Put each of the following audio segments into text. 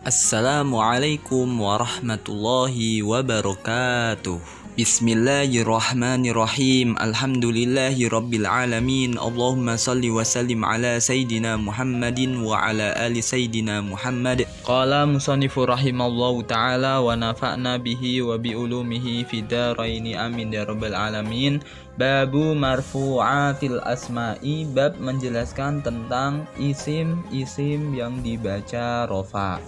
Assalamualaikum warahmatullahi wabarakatuh. Bismillahirrahmanirrahim. Alhamdulillahi rabbil alamin. Allahumma salli wa sallim ala Sayyidina Muhammadin wa ala ali Sayyidina Muhammad. Qala musannifu rahimallahu ta'ala wa nafa'na bihi wa bi ulumihi fid dharaini amin ya rabbal alamin. Babu marfu'atil asma'i, bab menjelaskan tentang isim-isim yang dibaca rofa.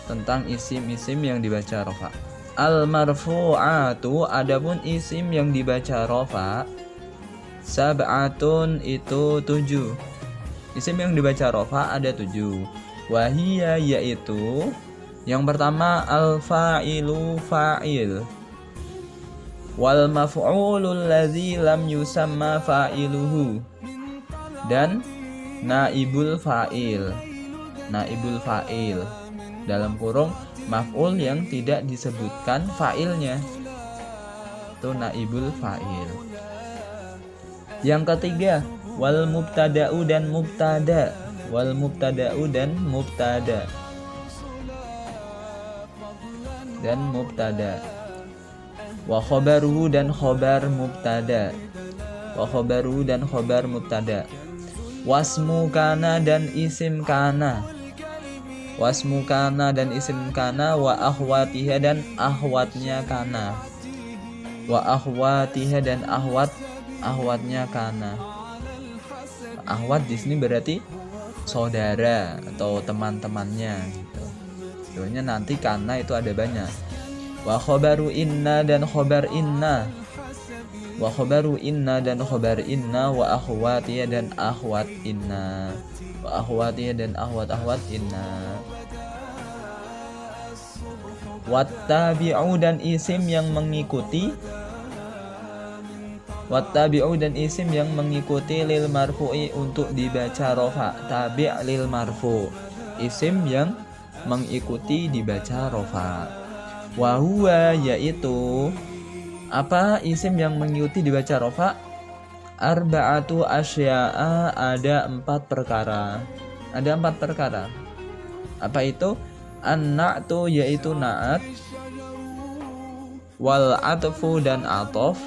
Tentang isim-isim yang dibaca rofa. Al-marfu'atu, adapun isim yang dibaca rofa, sab'atun itu 7. Isim yang dibaca rofa ada 7. Wahiyya yaitu yang pertama al-fa'ilu fa'il, wal maf'ulul ladzi lam yusamma fa'iluhu, dan naibul fa'il. Naibul fa'il dalam kurung maf'ul yang tidak disebutkan fa'ilnya, itu naibul fa'il. Yang ketiga wal mubtada'u dan mubtada. Wal mubtada'u dan mubtada. Dan mubtada. Wa khobaruhu dan khobar mubtada. Wa khobaruhu dan khobar mubtada. Wasmu kana dan isim kana. Wasmu kana dan isim kana, wa akhwatiha dan akhwatnya kana. Wa akhwatiha dan akhwatnya kana. Akhwat di sini berarti saudara atau teman-temannya gitu. Sebenarnya nanti kana itu ada banyak. Wa khobaru inna dan khobar inna. Wa khobaru inna dan khobar inna, wa akhwatiha dan akhwat inna. Wa akhwatiha dan akhwat inna. Wattabi'u dan isim yang mengikuti. Wattabi'u dan isim yang mengikuti lil marfu'i untuk dibaca rofa. Tabi' lil marfu', isim yang mengikuti dibaca rofa. Wa huwa yaitu apa isim yang mengikuti dibaca rofa? Arba'atu asya'a, ada 4 perkara. Ada 4 perkara. Apa itu? An-na'tu yaitu na'at, wal atfu dan atof,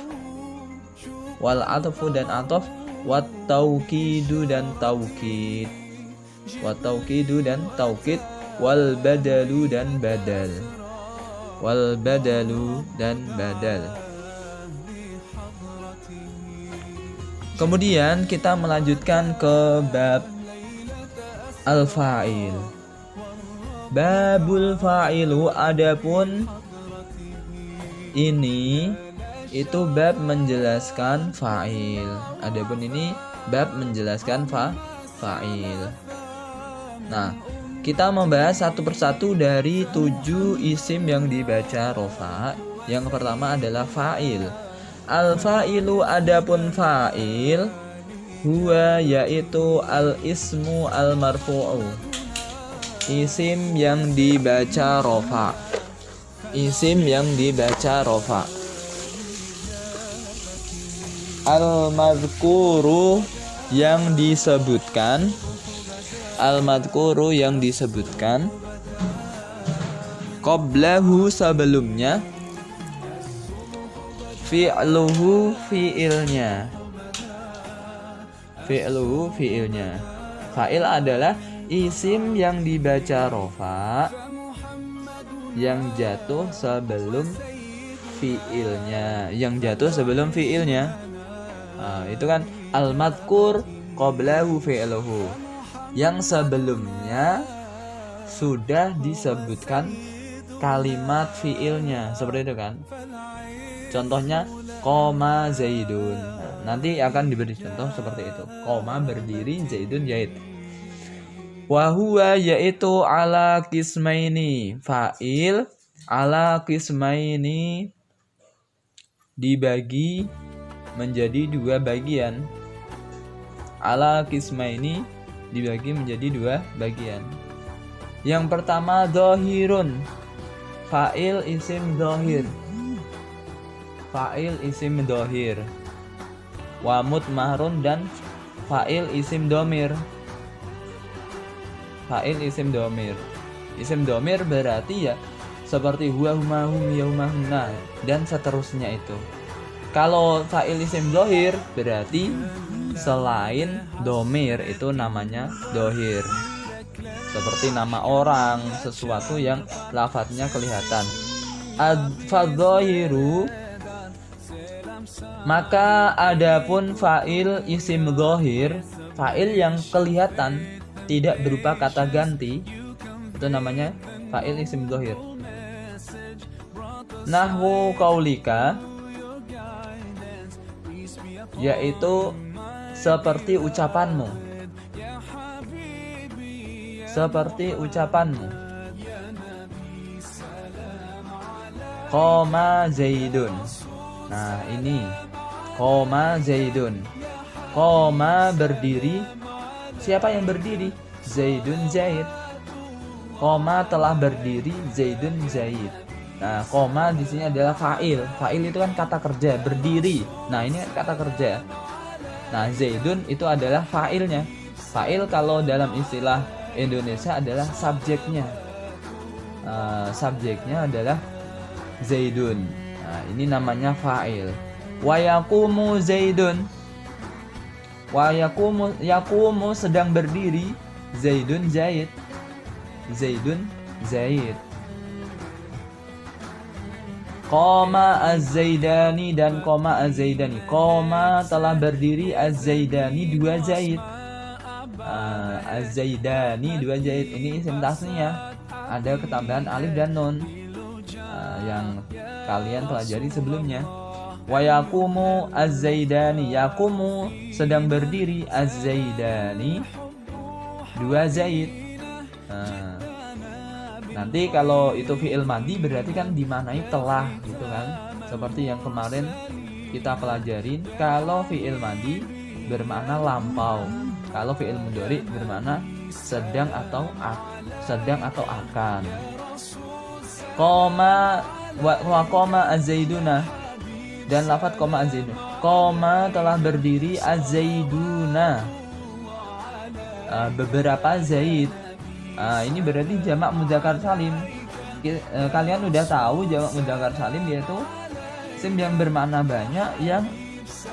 wal atfu dan atof, wat taukidu dan taukid, wat taukidu dan taukid, wal badalu dan badal, wal badalu dan badal. Kemudian kita melanjutkan ke bab al-fa'il. Babul fa'ilu, adapun ini itu bab menjelaskan fa'il. Adapun ini bab menjelaskan fa'il. Nah, kita membahas satu persatu dari 7 isim yang dibaca rofa. Yang pertama adalah fa'il. Al-fa'ilu, adapun fa'il, huwa yaitu al-ismu al-marfu'u, isim yang dibaca rofa. Isim yang dibaca rofa. Al-madhkuru yang disebutkan. Al-madhkuru yang disebutkan. Qablahu sebelumnya. Fi'luhu fi'ilnya. Fi'luhu fi'ilnya. Fa'il adalah isim yang dibaca rofa yang jatuh sebelum fi'ilnya. Yang jatuh sebelum fi'ilnya. Nah, itu kan al-madhkur qablahu fi'luhu, yang sebelumnya sudah disebutkan kalimat fi'ilnya. Seperti itu kan. Contohnya koma zaidun. Nanti akan diberi contoh seperti itu. Koma berdiri, zaidun zaid. Wa huwa yaitu ala qismaini. Fa'il ala qismaini dibagi menjadi 2 bagian. Ala qismaini dibagi menjadi 2 bagian. Yang pertama dhahirun. Fa'il isim dhahir. Fa'il isim dhahir. Wa mutmahrun dan fa'il isim domir. fa'il isim domir. Isim domir berarti ya seperti huwa, huma, hum, ya, huma, hunna, dan seterusnya itu. Kalau fa'il isim dohir berarti selain domir itu namanya dohir. Seperti nama orang, sesuatu yang lafadznya kelihatan. Fadzohiru, maka adapun fa'il isim dohir, fa'il yang kelihatan tidak berupa kata ganti, itu namanya fa'il isim dohir. Nahwu qaulika, yaitu seperti ucapanmu, seperti ucapanmu. Qoma Zaidun. Nah ini qoma Zaidun. Qoma berdiri. Siapa yang berdiri? Zaidun, Zaid. Qoma telah berdiri, Zaidun, Zaid. Nah, koma di sini adalah fa'il. Fa'il itu kan kata kerja, berdiri. Nah, ini kata kerja. Nah, Zaidun itu adalah fa'ilnya. Fa'il kalau dalam istilah Indonesia adalah subjeknya. Subjeknya adalah Zaidun. Nah, ini namanya fa'il. Wa yaqumu Zaidun. Wa yaqumu sedang berdiri, Zaidun, Zaid. Zaidun, Zaid. Qoma az-Zaidani dan qoma az-Zaidani. Qoma telah berdiri, az-Zaidani dua Zaid. Az-Zaidani dua Zaid. Ini isim tasniyah. Ada ketambahan alif dan nun yang kalian pelajari sebelumnya. Wa yaqumu az-Zaidani. Yaqumu sedang berdiri, az-Zaidani dua Zaid. Nanti kalau itu fi'il madhi berarti kan dimanai telah gitu kan. Seperti yang kemarin kita pelajarin, kalau fi'il madhi bermakna lampau. Kalau fi'il mudhari bermakna sedang atau akan. Qoma wa qoma az-Zaiduna, dan lafadz qoma az-Zaiduna. Qoma telah berdiri, az-Zaiduna beberapa Zaid. Ini berarti jamak mudzakkar salim. Kalian udah tahu jamak mudzakkar salim yaitu isim yang bermakna banyak yang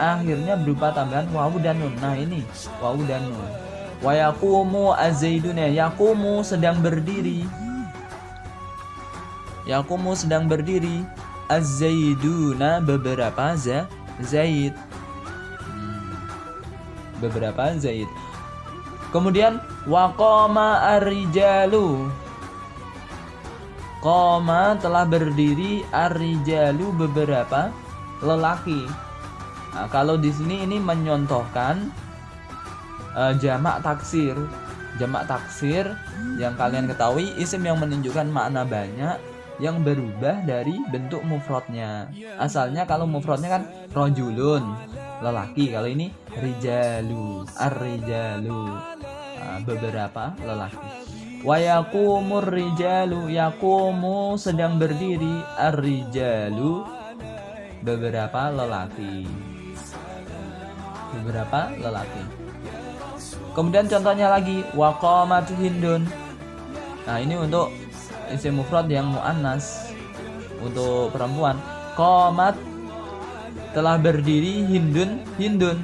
akhirnya berupa tambahan wawu dan nun. Nah ini wawu dan nun. Wa yaqumu az-Zaiduna. Yaqumu sedang berdiri. Yaqumu sedang berdiri, az-Zaiduna beberapa Zaid. Beberapa Zaid. Kemudian waqoma ar-rijalu. Qoma telah berdiri, ar-rijalu beberapa lelaki. Nah, kalau di sini ini menyontohkan jamak taksir. Jamak taksir yang kalian ketahui isim yang menunjukkan makna banyak yang berubah dari bentuk mufradnya. Asalnya kalau mufradnya kan rajulun, lelaki. Kalau ini rijalu, ar-rijalu, beberapa lelaki. Wa yaqumur rijalu. Yaqumu sedang berdiri, ar-rijalu beberapa lelaki. Beberapa lelaki. Kemudian contohnya lagi, wa qamat Hindun. Nah, ini untuk isim mufrad yang muannas, untuk perempuan. Qamat telah berdiri, Hindun. Hindun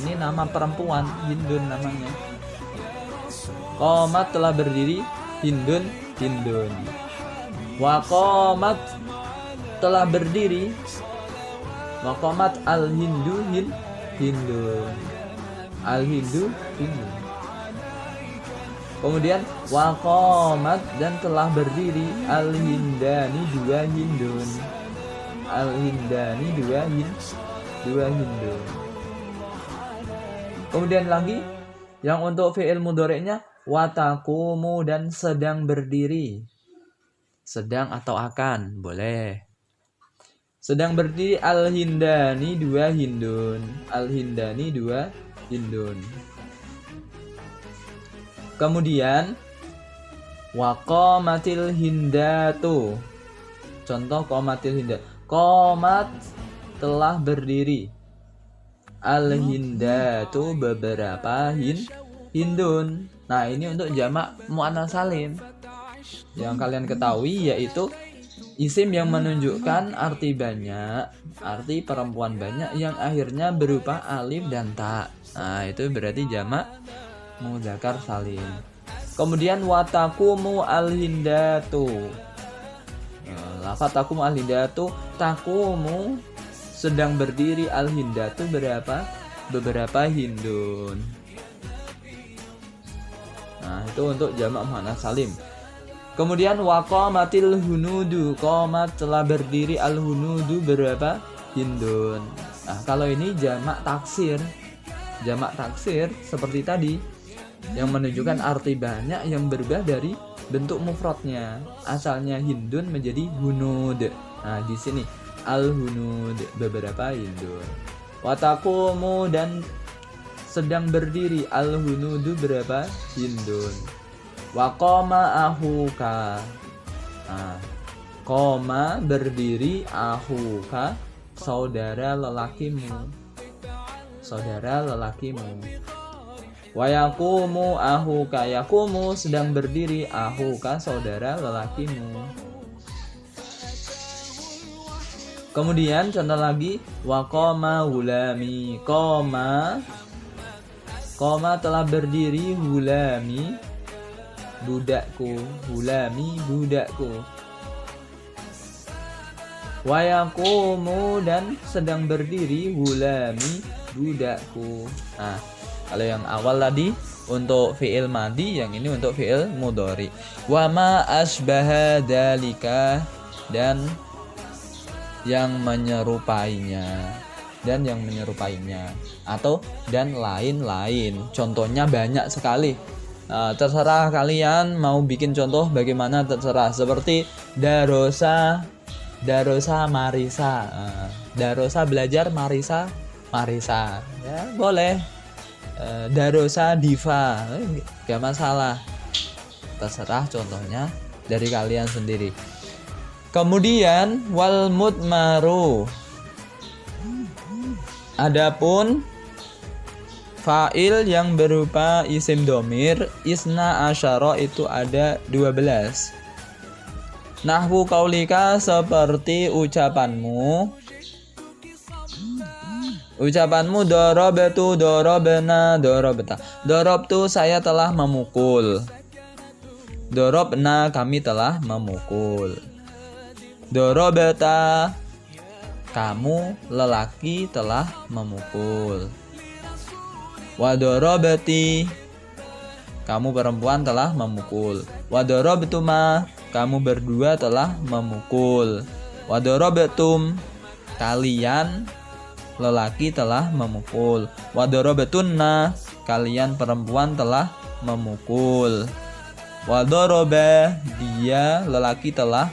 ini nama perempuan, Hindun namanya. Qamat telah berdiri, Hindun. Hindun. Wa qamat telah berdiri, wa qamat al-Hindu. Hindun. Al-Hindu. Hindun. Kemudian waqamat dan telah berdiri, al-Hindani dua Hindun. Al-Hindani dua Hindun. Kemudian lagi yang untuk fi'il mudhari'nya wataqumu dan sedang berdiri. Sedang atau akan boleh. Sedang berdiri, al-Hindani dua Hindun. Al-Hindani dua Hindun. Kemudian waqamatil hindatu. Contoh qamatil hindat. Qamat telah berdiri, al-hindatu beberapa Hindun. Nah, ini untuk jamak muannats salim. Yang kalian ketahui yaitu isim yang menunjukkan arti banyak, arti perempuan banyak yang akhirnya berupa alif dan ta. Nah, itu berarti jamak mudzakkar salim. Kemudian watakumu alhindatu. Lafaz takumu alhindatu, takumu sedang berdiri, alhindatu berapa? Beberapa hindun. Nah, itu untuk jamak muannats salim. Kemudian waqamatil hunudu, qamat telah berdiri, al hunudu berapa? Hindun. Nah, kalau ini jamak taksir. Jamak taksir seperti tadi yang menunjukkan arti banyak yang berubah dari bentuk mufradnya. Asalnya hindun menjadi hunud. Nah, di sini al hunud, beberapa hindun. Watakumu dan sedang berdiri, al hunudu berapa? Hindun. Waqama ahuka. Nah, qoma berdiri, ahuka saudara lelakimu. Saudara lelakimu. Wayakumu ahuka, yakumu sedang berdiri, ahuka saudara lelakimu. Kemudian contoh lagi, waqama gulami, qoma telah berdiri, gulami budakku, gulami budakku. Wayakumu dan sedang berdiri, gulami budakku. Nah, kalau yang awal tadi untuk fi'il madhi, yang ini untuk fi'il mudhari. Wa ma asbaha dzalika, dan yang menyerupainya, atau dan lain-lain. Contohnya banyak sekali. Terserah kalian mau bikin contoh bagaimana, terserah. Seperti darosa marisa. Darosa belajar, marisa ya boleh. Darosa diva, gak masalah. Terserah contohnya dari kalian sendiri. Kemudian wal mudmaru, adapun fa'il yang berupa isim domir, isna asyara itu ada 12. Nahwu qaulika, seperti ucapanmu darabtu, darabna, darabta. Darabtu saya telah memukul. Darabna kami telah memukul. Darabta kamu lelaki telah memukul. Wa darabati kamu perempuan telah memukul. Wa darabtuma kamu berdua telah memukul. Wa darabtum kalian lelaki telah memukul. Wa darabatunna kalian perempuan telah memukul. Wa daraba dia lelaki telah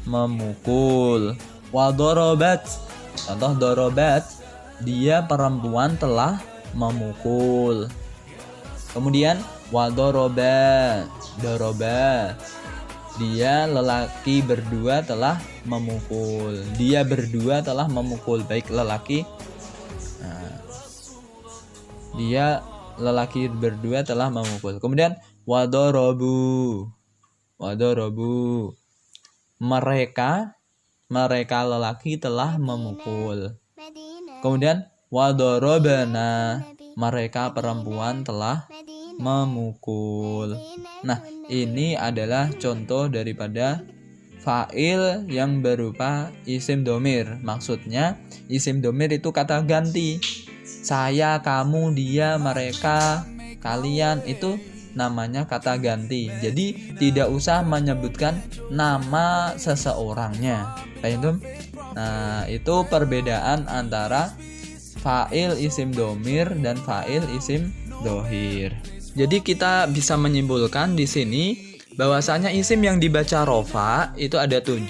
memukul. Wa darabat, contoh darabat, dia perempuan telah memukul. Kemudian wa darabat, darabat, dia lelaki berdua telah memukul. Dia berdua telah memukul, baik lelaki. Dia lelaki berdua telah memukul. Kemudian wadorobu, wadorobu, mereka lelaki telah memukul. Kemudian wadorobana, mereka perempuan telah memukul. Nah, ini adalah contoh daripada fa'il yang berupa isim domir. Maksudnya isim domir itu kata ganti. Saya, kamu, dia, mereka, kalian, itu namanya kata ganti. Jadi tidak usah menyebutkan nama seseorangnya. Paham? Nah, itu perbedaan antara fa'il isim domir dan fa'il isim dohir. Jadi kita bisa menyimpulkan di sini bahwasanya isim yang dibaca rofa itu ada 7,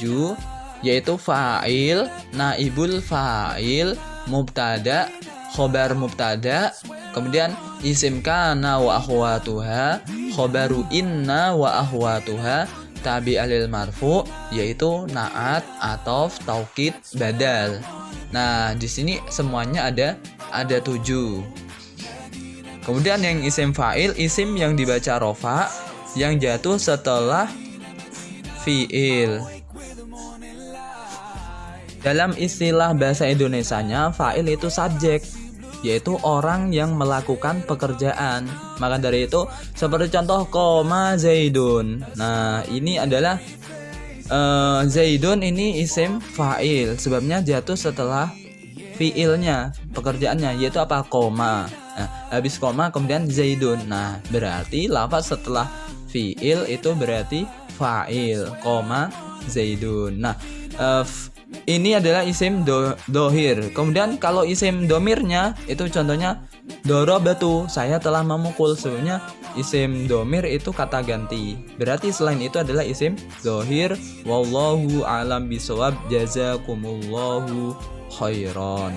yaitu fa'il, naibul fa'il, mubtada, khobar mubtada, kemudian isim kana wa akhwatuha, khobaru inna wa akhwatuha, tabi alil marfu, yaitu naat, atof, taukid, badal. Nah, di sini semuanya ada 7. Kemudian yang isim fa'il, isim yang dibaca rofa yang jatuh setelah fi'il. Dalam istilah bahasa Indonesianya, fa'il itu subjek, yaitu orang yang melakukan pekerjaan. Maka dari itu, seperti contoh koma Zaidun. Nah, ini adalah Zaidun ini isim fa'il, sebabnya jatuh setelah fi'ilnya, pekerjaannya, yaitu apa? Koma. Nah, habis koma kemudian Zaidun. Nah, berarti lafaz setelah fi'il itu berarti fa'il, koma Zaidun. Nah, ini adalah isim dohir. Kemudian kalau isim domirnya itu contohnya dorobatu, saya telah memukul. Sebenarnya isim domir itu kata ganti. Berarti selain itu adalah isim dohir. Wallahu alam bisawab, jazakumullahu khairan.